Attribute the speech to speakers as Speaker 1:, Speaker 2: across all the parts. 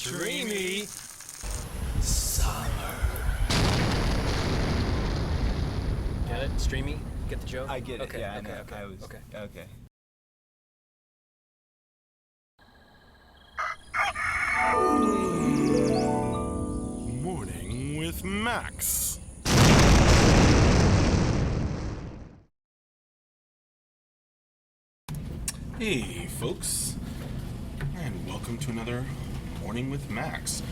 Speaker 1: Streamy Summer.
Speaker 2: Get it? Streamy? Get the joke?
Speaker 1: I get it.
Speaker 2: Okay,
Speaker 1: Yeah,
Speaker 2: okay,
Speaker 1: I know.
Speaker 2: okay.
Speaker 1: I was
Speaker 2: Okay.
Speaker 1: okay.
Speaker 3: Morning with Max. Hey, folks, and welcome to another Morning with Max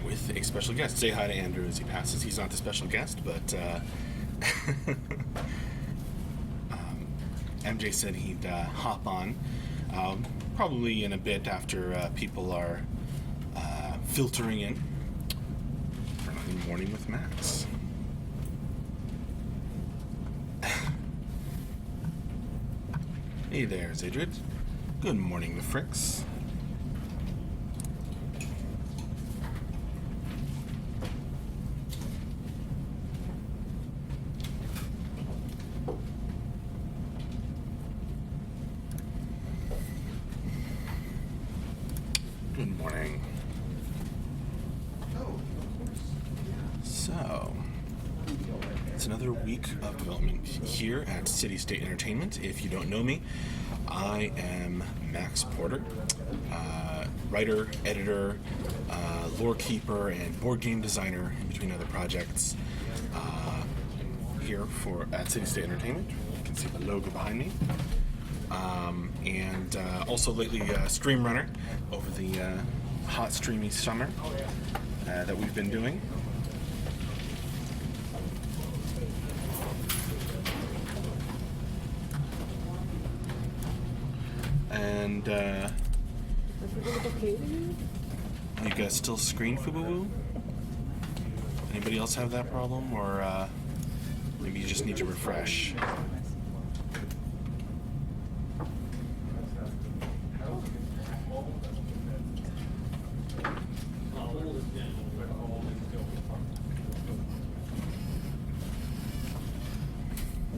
Speaker 3: with a special guest. Say hi to Andrew as he passes. He's not the special guest, but MJ said he'd hop on probably in a bit after people are filtering in for another Morning with Max. Hey there, Zadrid. Good morning, the Fricks. Good morning. So, it's another week of development here at City State Entertainment. If you don't know me, I am Max Porter, writer, editor, lore keeper, and board game designer, in between other projects, here at City State Entertainment. You can see the logo behind me. And also lately stream runner over the hot streamy summer that we've been doing. And you guys still screen Fubuwoo? Anybody else have that problem, or maybe you just need to refresh?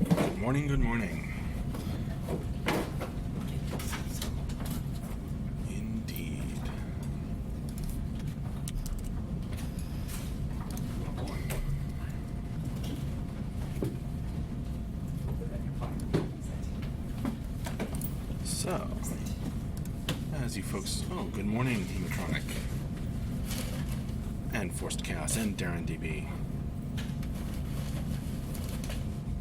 Speaker 3: Good morning, good morning. Indeed. So, as you folks, good morning, Hematronic, and Forced Chaos, and Darren DB.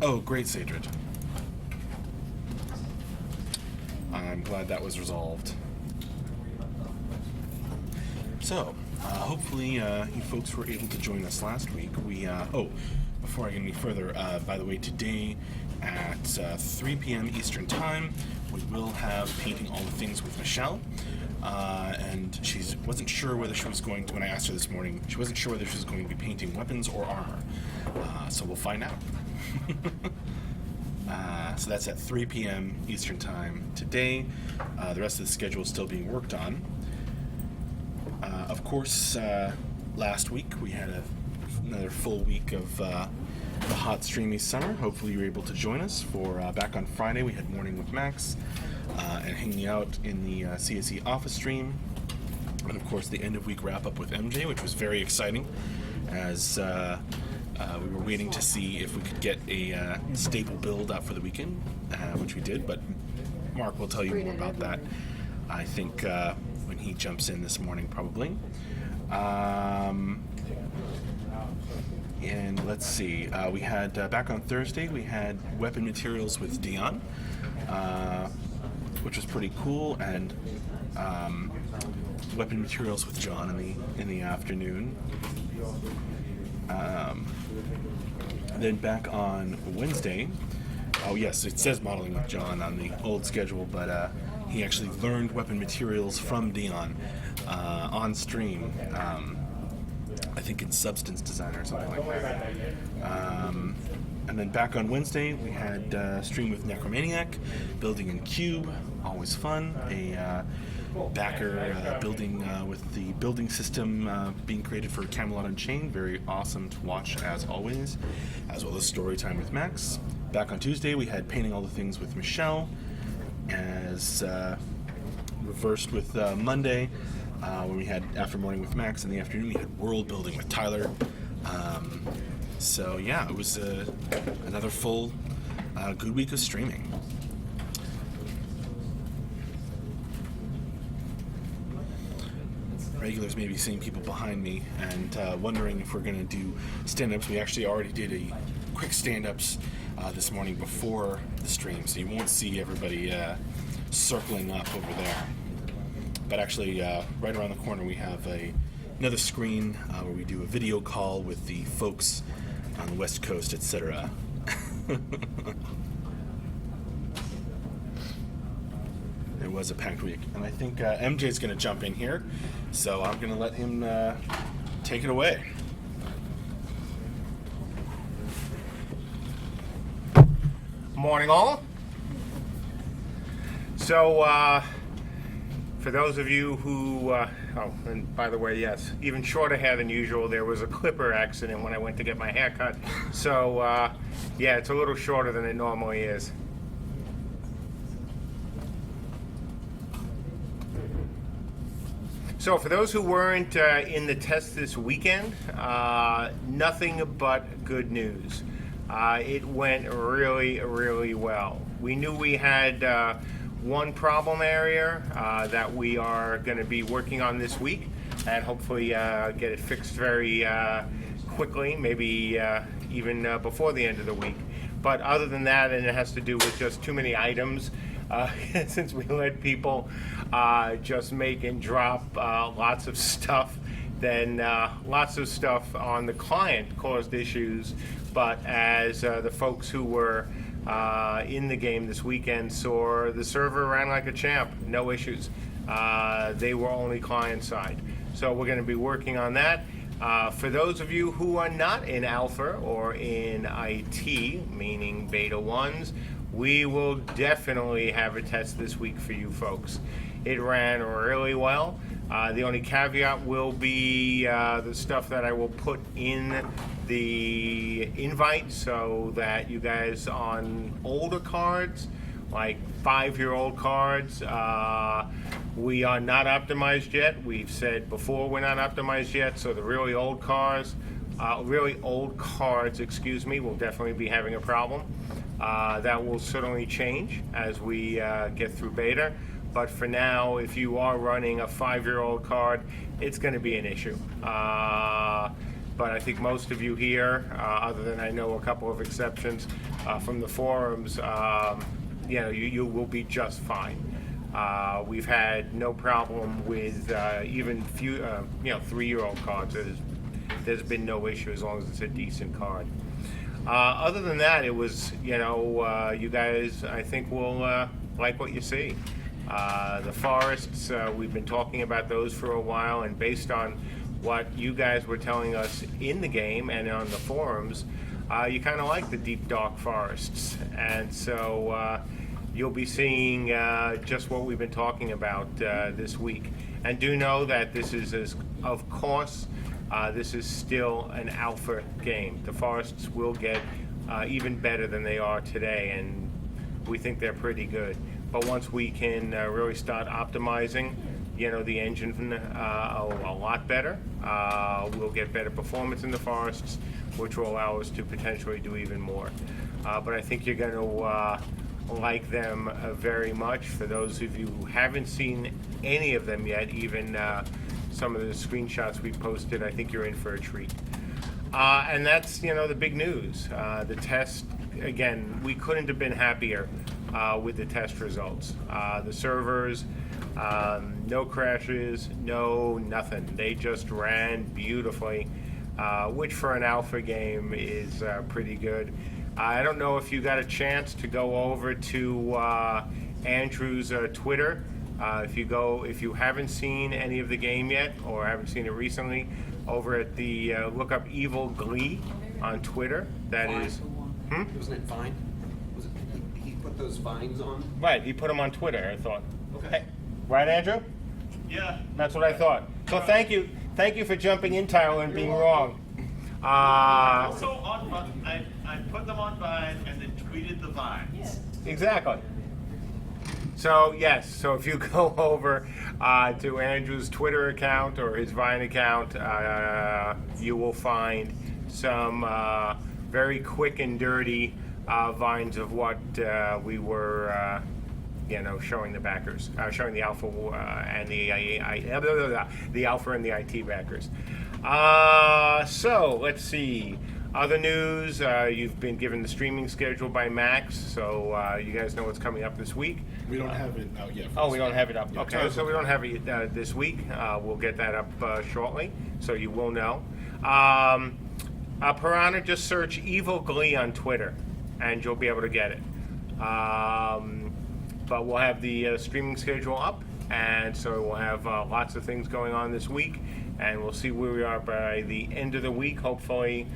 Speaker 3: Oh, great, Sadrid. I'm glad that was resolved. So, hopefully you folks were able to join us last week. Before I get any further, by the way, today at 3 p.m. Eastern Time, we will have Painting All the Things with Michelle. And she wasn't sure whether she was going to, when I asked her this morning, she wasn't sure whether she was going to be painting weapons or armor. So we'll find out. So that's at 3 p.m. Eastern Time today. The rest of the schedule is still being worked on. Of course, last week we had another full week of the hot streamy summer. Hopefully you were able to join us for back on Friday. We had Morning with Max and hanging out in the CSE office stream. And of course the end of week wrap up with MJ, which was very exciting as we were waiting to see if we could get a staple build up for the weekend, which we did, but Mark will tell you more about that, I think, when he jumps in this morning, probably. And let's see, we had, back on Thursday, we had weapon materials with Dion, which was pretty cool, and weapon materials with John in the afternoon. Then back on Wednesday, oh yes, it says modeling with John on the old schedule, but he actually learned weapon materials from Dion on stream. I think in Substance Designer or something like that. And then back on Wednesday, we had stream with Necromaniac, building in Cube, always fun. A backer building with the building system being created for Camelot Unchained. Very awesome to watch as always, as well as story time with Max. Back on Tuesday, we had Painting All the Things with Michelle, as reversed with Monday. when we had After Morning with Max. In the afternoon, we had World Building with Tyler. So yeah, it was another full good week of streaming. Regulars may be seeing people behind me and wondering if we're going to do stand-ups. We actually already did a quick stand-ups this morning before the stream, so you won't see everybody circling up over there. But actually, right around the corner, we have another screen where we do a video call with the folks on the West Coast, etc. It was a packed week, and I think MJ's going to jump in here, so I'm going to let him take it away.
Speaker 1: Morning, all. So, for those of you who, and by the way, yes, even shorter hair than usual. There was a clipper accident when I went to get my hair cut. So, yeah, it's a little shorter than it normally is. So for those who weren't in the test this weekend, nothing but good news. It went really, really well. We knew we had one problem area that we are going to be working on this week and hopefully get it fixed very quickly, maybe even before the end of the week. But other than that, and it has to do with just too many items, since we let people just make and drop lots of stuff, then lots of stuff on the client caused issues. But as the folks who were in the game this weekend saw, the server ran like a champ, no issues. They were only client side. So we're going to be working on that. For those of you who are not in alpha or in IT, meaning beta 1s, we will definitely have a test this week for you folks. It ran really well. The only caveat will be the stuff that I will put in the invite so that you guys on older cards, like 5-year-old cards, we are not optimized yet. We've said before we're not optimized yet, so the really old cards, excuse me, will definitely be having a problem. That will certainly change as we get through beta. But for now, if you are running a 5-year-old card, it's going to be an issue. But I think most of you here, other than I know a couple of exceptions from the forums, you will be just fine. We've had no problem with even few, 3-year-old cards. There's been no issue as long as it's a decent card. Other than that, it was, you guys, I think, will like what you see. The forests, we've been talking about those for a while, and based on what you guys were telling us in the game and on the forums, you kind of like the deep, dark forests. And so you'll be seeing just what we've been talking about this week. And do know that this is, of course, this is still an alpha game. The forests will get even better than they are today, and we think they're pretty good. But once we can really start optimizing, the engine a lot better, we'll get better performance in the forests, which will allow us to potentially do even more. But I think you're going to like them very much. For those of you who haven't seen any of them yet, even some of the screenshots we posted, I think you're in for a treat. And that's, the big news. The test, again, we couldn't have been happier with the test results. The servers, no crashes, no nothing. They just ran beautifully, which for an alpha game is pretty good. I don't know if you got a chance to go over to Andrew's Twitter. If you haven't seen any of the game yet, or haven't seen it recently, over at the look up Evil Glee on Twitter. That
Speaker 4: Vine.
Speaker 1: is,
Speaker 4: Wasn't it Vine? Was it, he put those vines on?
Speaker 1: right. He put them on Twitter. I thought.
Speaker 4: Okay.
Speaker 1: Hey, right, Andrew?
Speaker 5: Yeah.
Speaker 1: That's what I thought. So thank you for jumping in, Tyler, and being wrong.
Speaker 5: Also on I put them on Vine and then tweeted the vines.
Speaker 1: Exactly. So yes, so if you go over to Andrew's Twitter account or his Vine account, you will find some very quick and dirty vines of what we were, showing the backers, showing the alpha and the alpha and the IT backers. So let's see. Other news, you've been given the streaming schedule by Max, so you guys know what's coming up this week.
Speaker 3: We don't have it out yet.
Speaker 1: Oh, we don't have it up.
Speaker 3: Yeah,
Speaker 1: Okay, so we don't have it this week. We'll get that up shortly, so you will know. Piranha, just search Evil Glee on Twitter, and you'll be able to get it. But we'll have the streaming schedule up, and so we'll have lots of things going on this week, and we'll see where we are by the end of the week. Hopefully,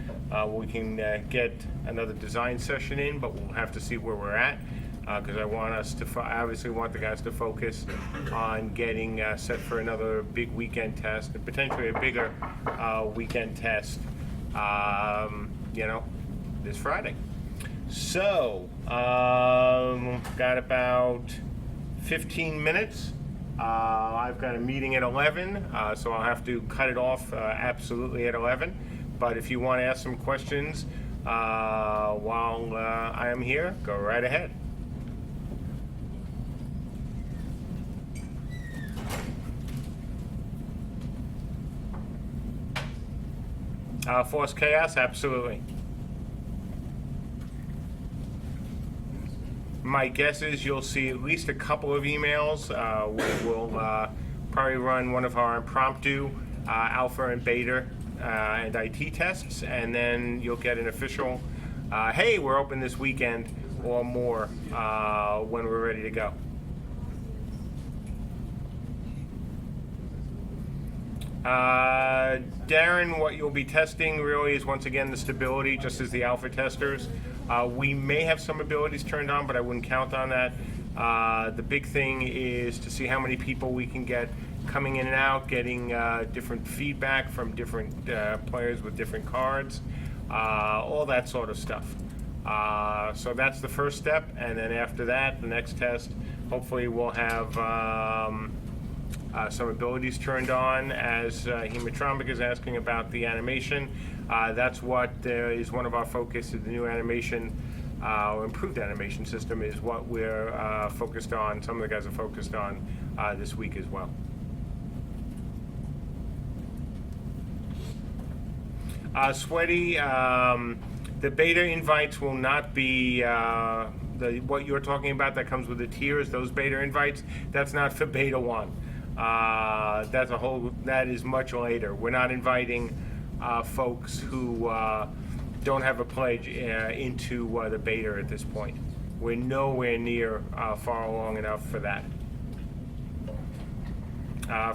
Speaker 1: we can get another design session in, but we'll have to see where we're at. Because I want us to, obviously want the guys to focus on getting set for another big weekend test, and potentially a bigger weekend test, this Friday. So, got about 15 minutes. I've got a meeting at 11, so I'll have to cut it off absolutely at 11. But if you want to ask some questions while I am here, go right ahead. Force Chaos, absolutely. My guess is you'll see at least a couple of emails. We'll probably run one of our impromptu alpha and beta and IT tests, and then you'll get an official, hey, we're open this weekend or more when we're ready to go. Darren, what you'll be testing really is once again the stability, just as the alpha testers. We may have some abilities turned on, but I wouldn't count on that. The big thing is to see how many people we can get coming in and out, getting different feedback from different players with different cards, all that sort of stuff. So that's the first step, and then after that, the next test, hopefully we'll have some abilities turned on, as Hematronic is asking about the animation. That's what is one of our focus of the new animation, improved animation system is what we're focused on. Some of the guys are focused on this week as well. Sweaty, the beta invites will not be what you're talking about that comes with the tiers, those beta invites, that's not for beta 1. That is much later. We're not inviting folks who don't have a pledge into the beta at this point. We're nowhere near far along enough for that.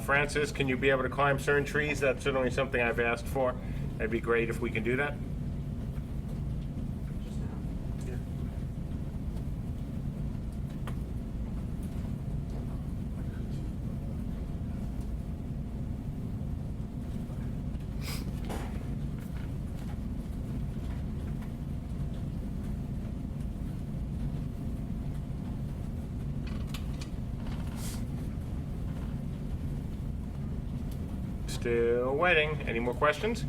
Speaker 1: Francis, can you be able to climb certain trees? That's certainly something I've asked for. That'd be great if we can do that. Still waiting. Any more questions?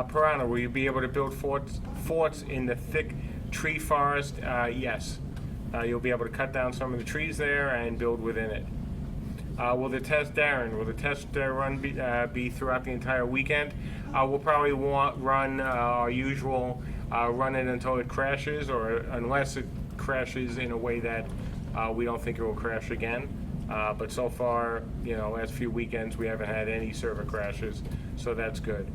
Speaker 1: Piranha, will you be able to build forts in the thick tree forest? Yes. You'll be able to cut down some of the trees there and build within it. Will the test, Darren, will the test run be throughout the entire weekend? We'll probably run our usual, run it until it crashes, or unless it crashes in a way that we don't think it will crash again. But so far, last few weekends, we haven't had any server crashes, so that's good.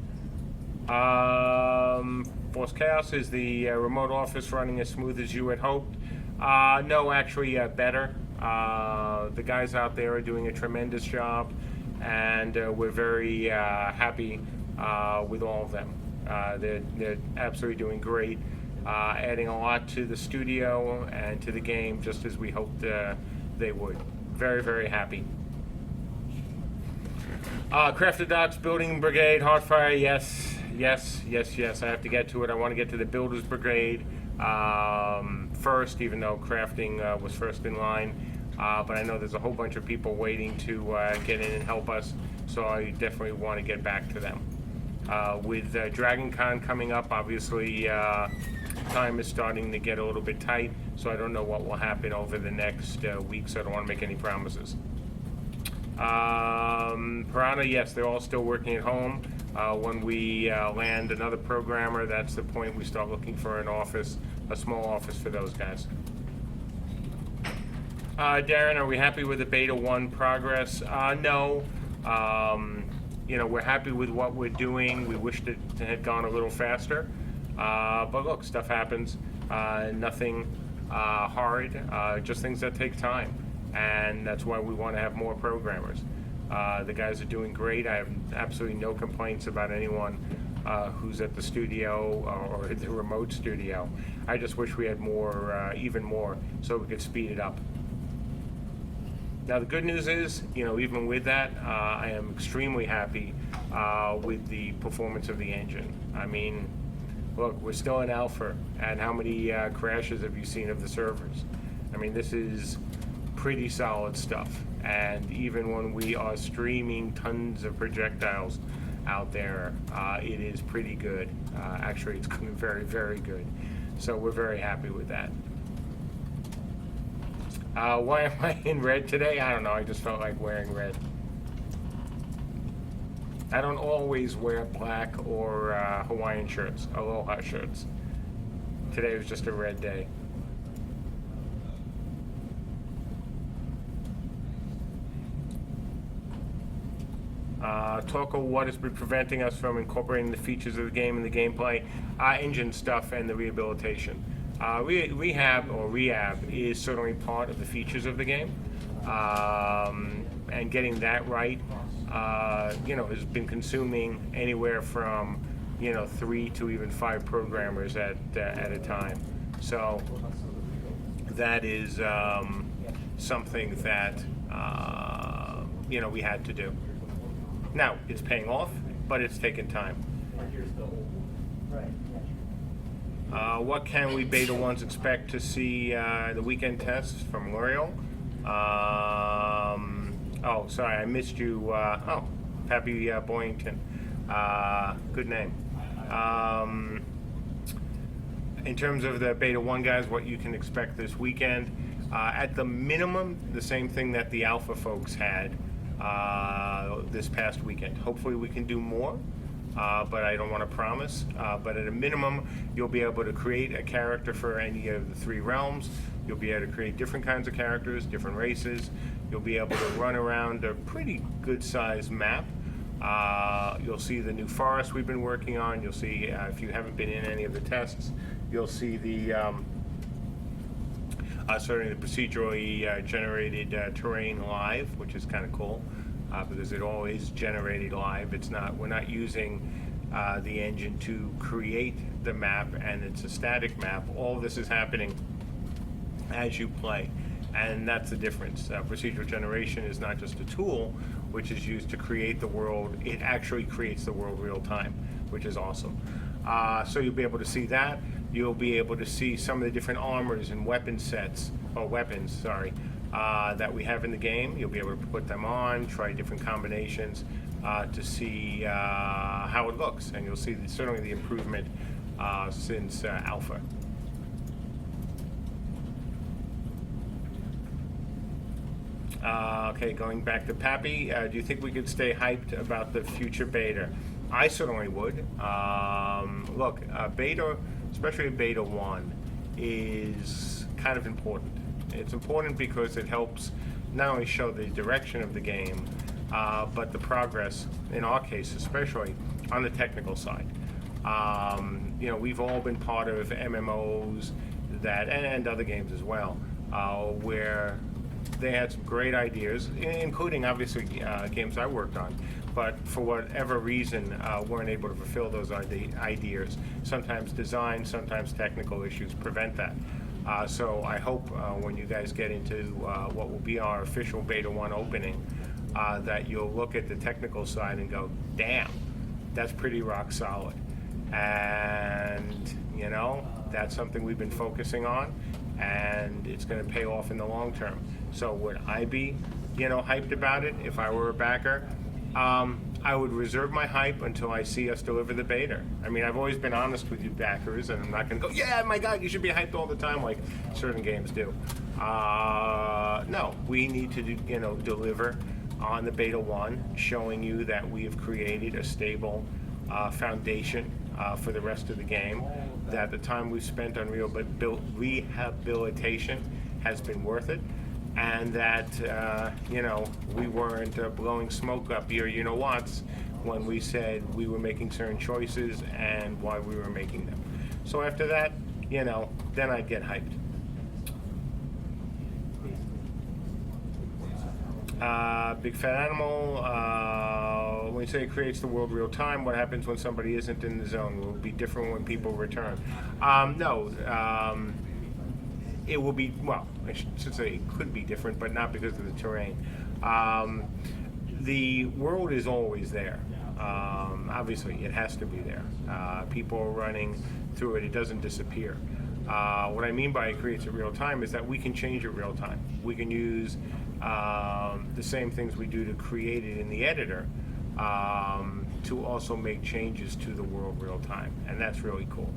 Speaker 1: Force Chaos, is the remote office running as smooth as you had hoped? No, actually better. The guys out there are doing a tremendous job, and we're very happy with all of them. They're absolutely doing great. adding a lot to the studio and to the game, just as we hoped they would. Very, very happy. Crafted Docks Building Brigade, Heartfire, yes. I have to get to it. I want to get to the Builders Brigade first, even though crafting was first in line. But I know there's a whole bunch of people waiting to get in and help us, so I definitely want to get back to them. With Dragon Con coming up, obviously time is starting to get a little bit tight, so I don't know what will happen over the next week, so I don't want to make any promises. Piranha, yes, they're all still working at home. When we land another programmer, that's the point we start looking for an office, a small office for those guys. Darren, are we happy with the Beta 1 progress? No. We're happy with what we're doing. We wished it had gone a little faster. But look, stuff happens. Nothing hard, just things that take time. And that's why we want to have more programmers. The guys are doing great. I have absolutely no complaints about anyone who's at the studio or the remote studio. I just wish we had more, even more, so we could speed it up. Now the good news is, even with that, I am extremely happy with the performance of the engine. I mean, look, we're still in alpha, and how many crashes have you seen of the servers? I mean, this is pretty solid stuff. And even when we are streaming tons of projectiles out there, it is pretty good. Actually, it's very, very good. So we're very happy with that. Why am I in red today? I don't know. I just felt like wearing red. I don't always wear black or Hawaiian shirts, Aloha shirts. Today was just a red day. Talk of what has been preventing us from incorporating the features of the game and the gameplay, engine stuff and the rehabilitation. Rehab is certainly part of the features of the game, and getting that right, has been consuming anywhere from 3 to even 5 programmers at a time. So that is something that we had to do. Now it's paying off, but it's taken time. What can we Beta 1s expect to see the weekend tests from L'Oreal? Oh, sorry, I missed you. Happy Boyington. Good name. In terms of the Beta 1 guys, what you can expect this weekend, at the minimum, the same thing that the Alpha folks had this past weekend. Hopefully we can do more. But I don't want to promise. But at a minimum, you'll be able to create a character for any of the 3 realms. You'll be able to create different kinds of characters, different races. You'll be able to run around a pretty good-sized map. You'll see the new forest we've been working on. You'll see, if you haven't been in any of the tests, you'll see the certainly the procedurally generated terrain live, which is kind of cool. Because it all is generated live. We're not using the engine to create the map, and it's a static map. All this is happening as you play, and that's the difference. Procedural generation is not just a tool which is used to create the world. It actually creates the world real time, which is awesome. So you'll be able to see that. You'll be able to see some of the different armors and weapon sets, or weapons, sorry, that we have in the game. You'll be able to put them on, try different combinations to see how it looks, and you'll see certainly the improvement since Alpha. Okay, going back to Pappy, do you think we could stay hyped about the future beta? I certainly would. Look, beta, especially beta 1, is kind of important. It's important because it helps not only show the direction of the game, but the progress, in our case especially, on the technical side. We've all been part of MMOs and other games as well, where they had some great ideas, including obviously games I worked on, but for whatever reason, weren't able to fulfill those ideas. Sometimes design, sometimes technical issues prevent that. So I hope when you guys get into what will be our official Beta 1 opening, that you'll look at the technical side and go, damn, that's pretty rock solid. And, you know, that's something we've been focusing on, and it's going to pay off in the long term. So would I be, you know, hyped about it if I were a backer? I would reserve my hype until I see us deliver the beta. I mean, I've always been honest with you backers, and I'm not going to go, yeah, my God, you should be hyped all the time like certain games do. No, we need to, you know, deliver on the Beta 1, showing you that we have created a stable foundation for the rest of the game, that the time we've spent on rehabilitation has been worth it, and that, you know, we weren't blowing smoke up your you-know-whats when we said we were making certain choices and why we were making them. So after that, you know, then I'd get hyped. Big Fat Animal, when you say it creates the world real time, what happens when somebody isn't in the zone? Will it be different when people return? No. It will be, well, I should say it could be different, but not because of the terrain. The world is always there. Obviously, it has to be there. People are running through it. It doesn't disappear. What I mean by it creates it real time is that we can change it real time. We can use the same things we do to create it in the editor to also make changes to the world real time. And that's really cool.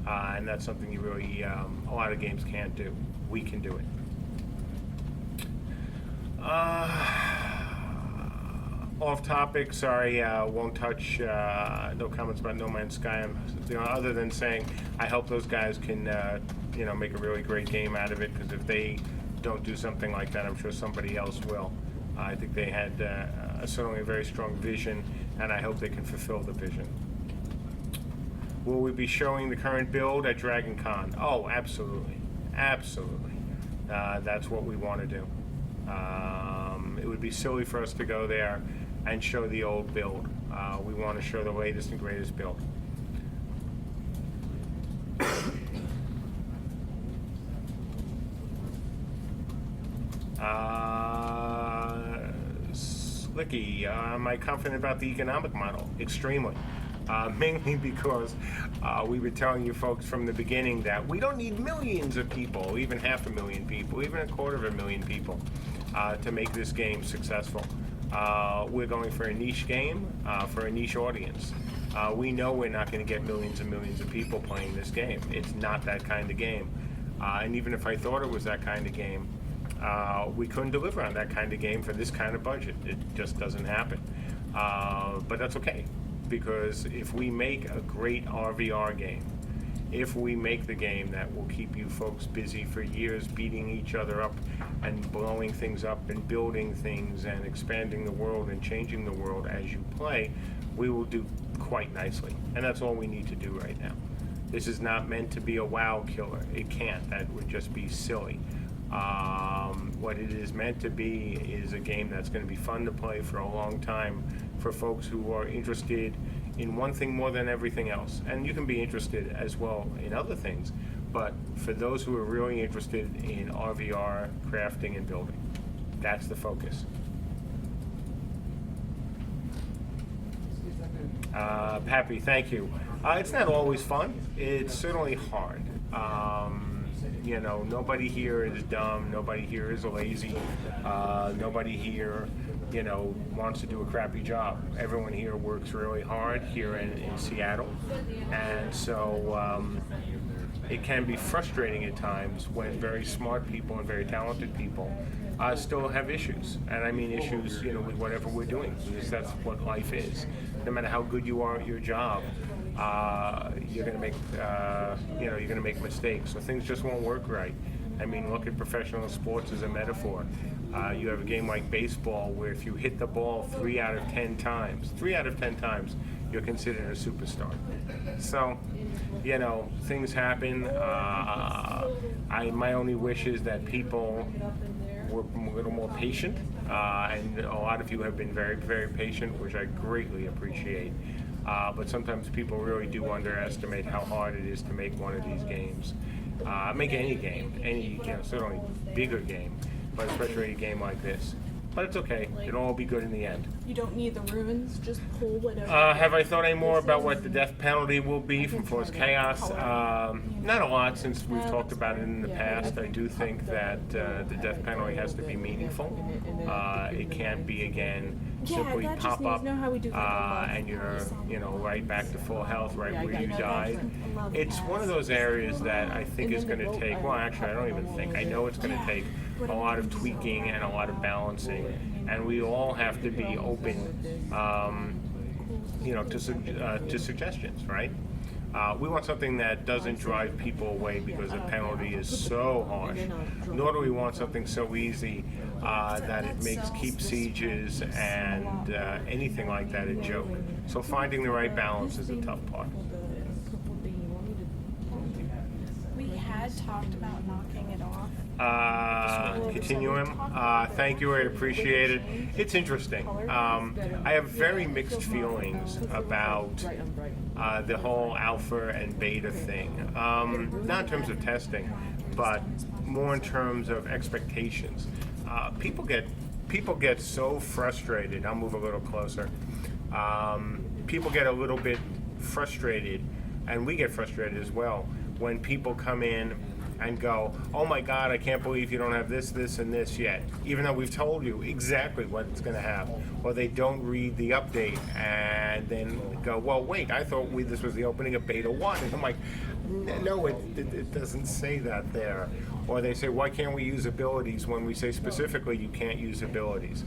Speaker 1: And that's something you really, a lot of games can't do. We can do it. Off topic, sorry, won't touch, no comments about No Man's Sky. You know, other than saying I hope those guys can, you know, make a really great game out of it, because if they don't do something like that, I'm sure somebody else will. I think they had certainly a very strong vision, and I hope they can fulfill the vision. Will we be showing the current build at Dragon Con? Oh, absolutely. Absolutely. That's what we want to do. It would be silly for us to go there and show the old build. We want to show the latest and greatest build. Slicky, am I confident about the economic model? Extremely. Mainly because we were telling you folks from the beginning that we don't need millions of people, even 500,000 people, even 250,000 people to make this game successful. We're going for a niche game, for a niche audience. We know we're not going to get millions and millions of people playing this game. It's not that kind of game. And even if I thought it was that kind of game, we couldn't deliver on that kind of game for this kind of budget. It just doesn't happen. But that's okay, because if we make a great RVR game, if we make the game that will keep you folks busy for years, beating each other up and blowing things up and building things and expanding the world and changing the world as you play, we will do quite nicely. And that's all we need to do right now. This is not meant to be a WoW killer. It can't. That would just be silly. What it is meant to be is a game that's going to be fun to play for a long time for folks who are interested in one thing more than everything else. And you can be interested as well in other things, but for those who are really interested in RVR, crafting, and building, that's the focus. Pappy, thank you. It's not always fun. It's certainly hard. You know, nobody here is dumb. Nobody here is lazy. Nobody here, you know, wants to do a crappy job. Everyone here works really hard here in Seattle. And so it can be frustrating at times when very smart people and very talented people still have issues. And I mean issues, you know, with whatever we're doing, because that's what life is. No matter how good you are at your job, you're gonna make, you know, you're gonna make mistakes. So things just won't work right. I mean, look at professional sports as a metaphor. You have a game like baseball where if you hit the ball 3 out of 10 times, you're considered a superstar. So, you know, things happen. My only wish is that people we're a little more patient, and a lot of you have been very, very patient, which I greatly appreciate. But sometimes people really do underestimate how hard it is to make one of these games. Make any game, certainly bigger game, but especially a game like this. But it's okay. It'll all be good in the end.
Speaker 6: You don't need the runes, just pull whatever.
Speaker 1: Have I thought any more about what the death penalty will be from Force Chaos? Not a lot, since we've talked about it in the past. I do think that the death penalty has to be meaningful. It can't be, again, simply
Speaker 6: that just
Speaker 1: pop up
Speaker 6: needs- know how we do that.
Speaker 1: and you're right back to full health right where you died. It's one of those areas that I think is going to take, well, actually, I don't even think. I know it's going to take a lot of tweaking and a lot of balancing, and we all have to be open, to suggestions, right? We want something that doesn't drive people away because the penalty is so harsh. Nor do we want something so easy that it makes keep sieges and anything like that a joke. So finding the right balance is a tough part.
Speaker 6: We had talked about knocking it off.
Speaker 1: Continuum. Thank you, I appreciate it. It's interesting. I have very mixed feelings about the whole alpha and beta thing. Not in terms of testing, but more in terms of expectations. People get so frustrated. I'll move a little closer. People get a little bit frustrated, and we get frustrated as well, when people come in and go, oh my God, I can't believe you don't have this, this, and this yet, even though we've told you exactly what it's going to have. Or they don't read the update and then go, well, wait, I thought this was the opening of Beta 1. And I'm like, no, it doesn't say that there. Or they say, why can't we use abilities when we say specifically you can't use abilities?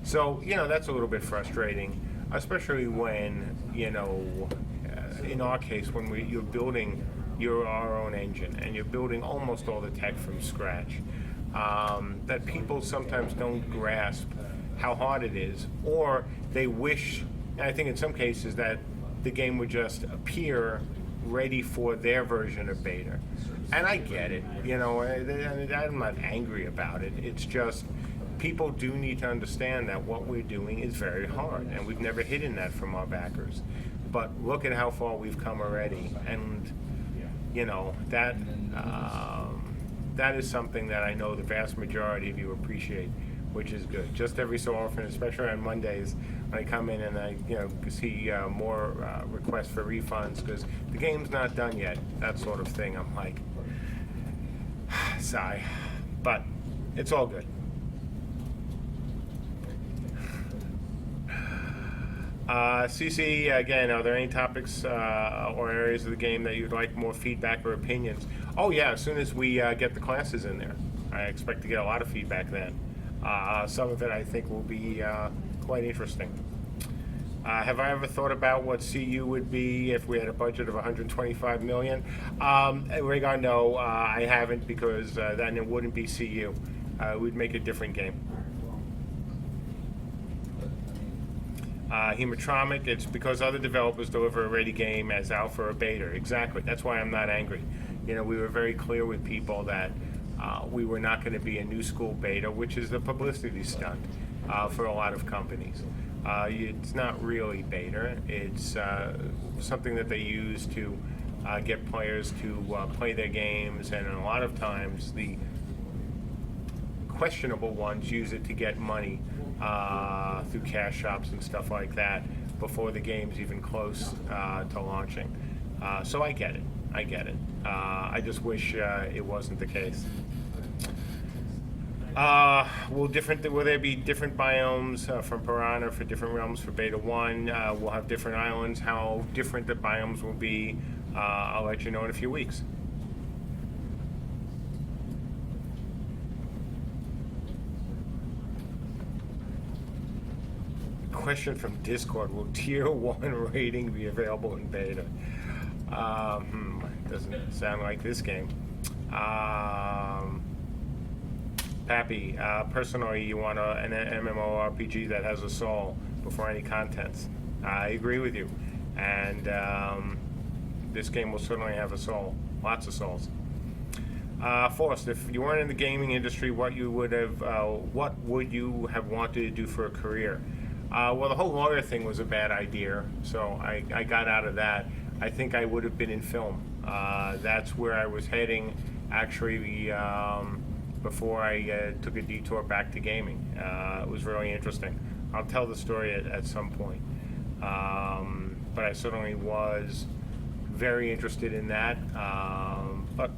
Speaker 1: So, that's a little bit frustrating, especially when, in our case, when you're building our own engine and you're building almost all the tech from scratch, that people sometimes don't grasp how hard it is, or they wish, and I think in some cases, that the game would just appear ready for their version of beta. And I get it, I'm not angry about it. It's just people do need to understand that what we're doing is very hard, and we've never hidden that from our backers. But look at how far we've come already, and that is something that I know the vast majority of you appreciate, which is good. Just every so often, especially on Mondays, when I come in and I see more requests for refunds because the game's not done yet, that sort of thing, I'm like, sigh. But it's all good. CC, again, are there any topics or areas of the game that you'd like more feedback or opinions? Oh yeah, as soon as we get the classes in there. I expect to get a lot of feedback then. Some of it I think will be quite interesting. Have I ever thought about what CU would be if we had a budget of $125 million? Rhaegar, no, I haven't, because then it wouldn't be CU. We'd make a different game. Hematromic, it's because other developers deliver a ready game as alpha or beta. Exactly. That's why I'm not angry. We were very clear with people that we were not going to be a new school beta, which is a publicity stunt for a lot of companies. It's not really beta. It's something that they use to get players to play their games, and a lot of times the questionable ones use it to get money through cash shops and stuff like that before the game's even close to launching. So I get it. I just wish it wasn't the case. Will there be different biomes from Piranha for different realms for Beta 1? We'll have different islands. How different the biomes will be, I'll let you know in a few weeks. Question from Discord: will Tier 1 rating be available in beta? Doesn't sound like this game. Pappy, personally, you want an MMORPG that has a soul before any contents. I agree with you, and this game will certainly have a soul, lots of souls. Forrest, if you weren't in the gaming industry, what would you have wanted to do for a career? Well, the whole lawyer thing was a bad idea, so I got out of that. I think I would have been in film. That's where I was heading, actually, before I took a detour back to gaming. It was really interesting. I'll tell the story at some point. But I certainly was very interested in that. But,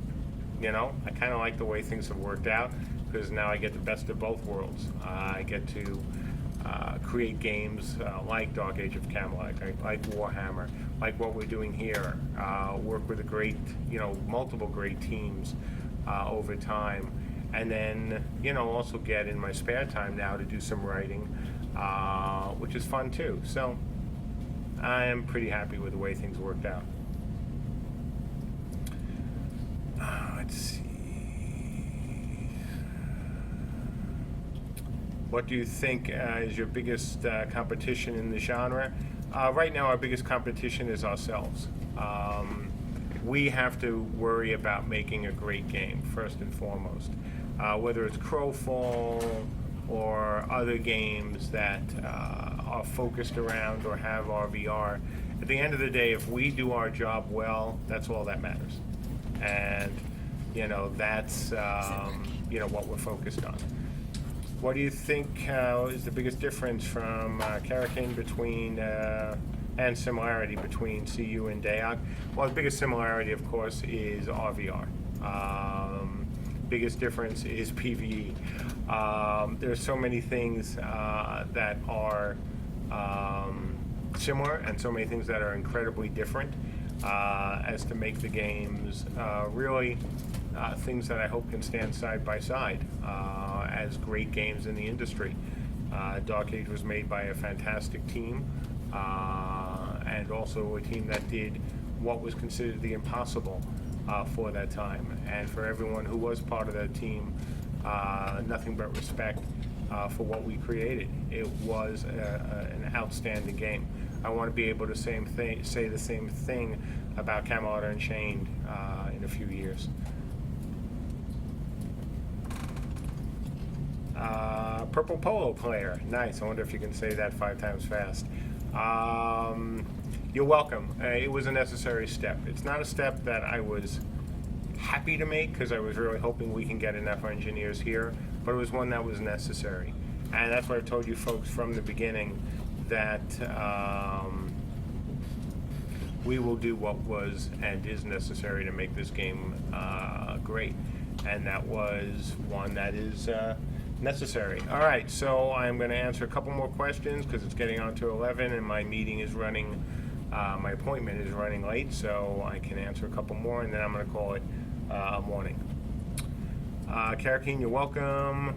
Speaker 1: you know, I kind of like the way things have worked out, because now I get the best of both worlds. I get to create games like Dark Age of Camelot, like Warhammer, like what we're doing here. Work with multiple great teams over time, and then also get in my spare time now to do some writing, which is fun too. So I am pretty happy with the way things worked out. Let's see. What do you think is your biggest competition in the genre? Right now, our biggest competition is ourselves. We have to worry about making a great game, first and foremost. Whether it's Crowfall or other games that are focused around or have RVR, at the end of the day, if we do our job well, that's all that matters. And, that's, what we're focused on. What do you think is the biggest difference from Karakyn and similarity between CU and Dayak? Well, the biggest similarity, of course, is RVR. Biggest difference is PvE. There are so many things that are similar and so many things that are incredibly different as to make the games really things that I hope can stand side by side as great games in the industry. Dark Age was made by a fantastic team, and also a team that did what was considered the impossible for that time. And for everyone who was part of that team, nothing but respect for what we created. It was an outstanding game. I want to be able to say the same thing about Camelot Unchained in a few years. Purple Polo player. Nice. I wonder if you can say that 5 times fast. You're welcome. It was a necessary step. It's not a step that I was happy to make, because I was really hoping we can get enough engineers here, but it was one that was necessary. And that's what I told you folks from the beginning, that we will do what was and is necessary to make this game great. And that was one that is necessary. All right, so I'm going to answer a couple more questions because it's getting on to 11 and my meeting is running, my appointment is running late, so I can answer a couple more and then I'm going to call it a morning. Karakyn, you're welcome.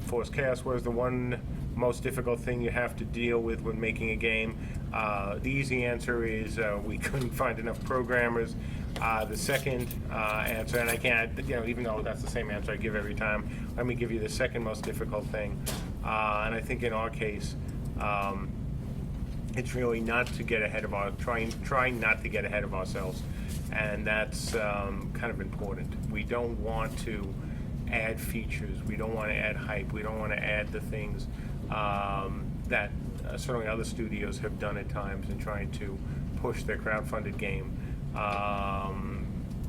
Speaker 1: Force Chaos was the one most difficult thing you have to deal with when making a game. The easy answer is we couldn't find enough programmers. The second answer, and I can't, even though that's the same answer I give every time, let me give you the second most difficult thing. And I think in our case, it's really not to get ahead of trying not to get ahead of ourselves. And that's kind of important. We don't want to add features. We don't want to add hype. We don't want to add the things that certainly other studios have done at times in trying to push their crowdfunded game.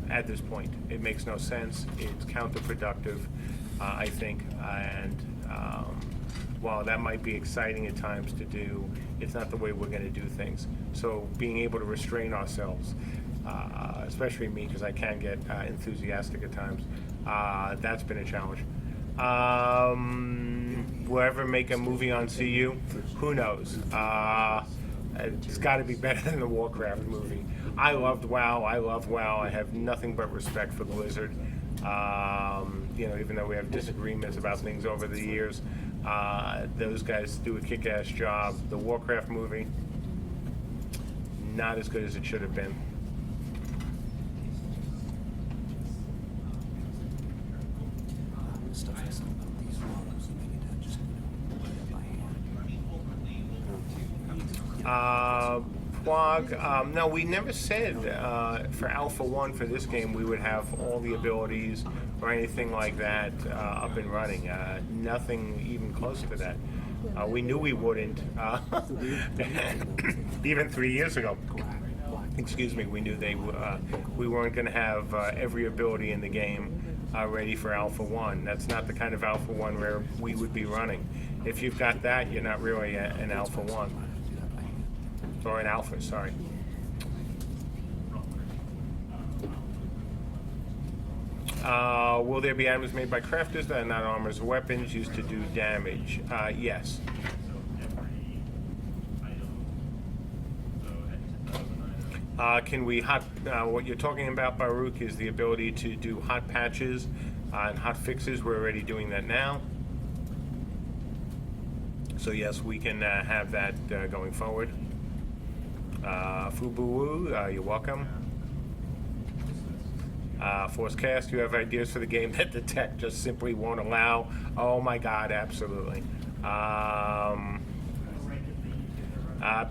Speaker 1: At this point, it makes no sense. It's counterproductive, I think, and while that might be exciting at times to do, it's not the way we're going to do things. So being able to restrain ourselves, especially me, because I can get enthusiastic at times, that's been a challenge. Will I ever make a movie on CU? Who knows? It's got to be better than the Warcraft movie. I loved WoW. I love WoW. I have nothing but respect for Blizzard. Even though we have disagreements about things over the years, those guys do a kick-ass job. The Warcraft movie, not as good as it should have been. backlog. No, we never said for Alpha 1 for this game we would have all the abilities or anything like that up and running. Nothing even close to that. We knew we wouldn't. Even 3 years ago. Excuse me, we knew we weren't going to have every ability in the game ready for Alpha 1. That's not the kind of Alpha 1 where we would be running. If you've got that, you're not really an Alpha 1. Or an Alpha, sorry. Will there be items made by crafters that are not armors or weapons used to do damage? Yes. Can we what you're talking about, Baruch, is the ability to do hot patches and hot fixes. We're already doing that now. So yes, we can have that going forward. Fubu, you're welcome. Forcecast, you have ideas for the game that the tech just simply won't allow? Oh my God, absolutely.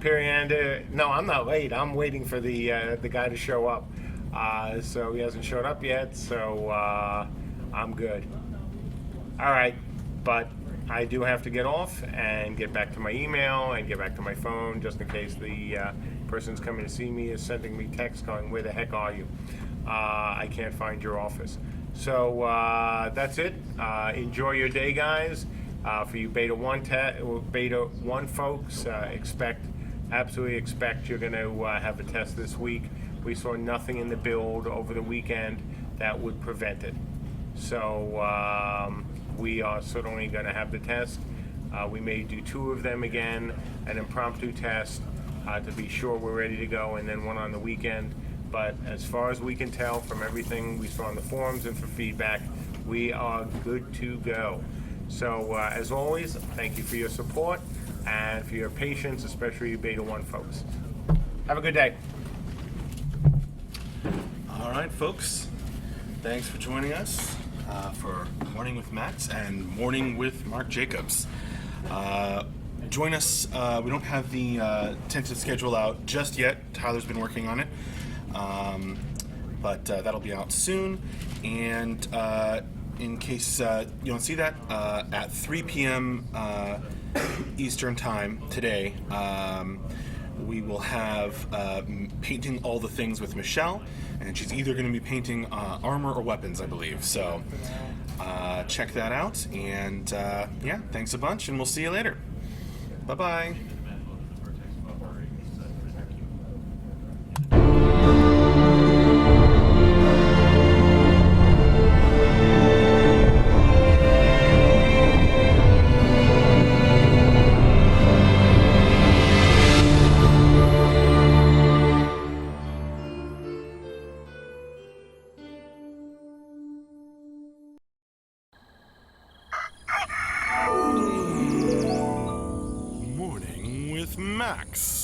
Speaker 1: Periander, no, I'm not late. I'm waiting for the guy to show up. So he hasn't showed up yet, so I'm good. All right, but I do have to get off and get back to my email and get back to my phone just in case the person's coming to see me is sending me text going, where the heck are you? I can't find your office. So that's it. Enjoy your day, guys. For you Beta 1 folks, absolutely expect you're going to have a test this week. We saw nothing in the build over the weekend that would prevent it. So we are certainly going to have the test. We may do 2 of them again, an impromptu test to be sure we're ready to go, and then one on the weekend. But as far as we can tell from everything we saw on the forums and for feedback, we are good to go. So as always, thank you for your support and for your patience, especially you Beta 1 folks. Have a good day.
Speaker 3: All right, folks. Thanks for joining us for Morning with Max and Morning with Mark Jacobs. Join us. We don't have the tentative schedule out just yet. Tyler's been working on it. But that'll be out soon. And in case you don't see that, at 3 p.m. Eastern Time today, we will have Painting All the Things with Michelle, and she's either going to be painting armor or weapons, I believe. So check that out, and yeah, thanks a bunch, and we'll see you later. Bye-bye. Morning with Max.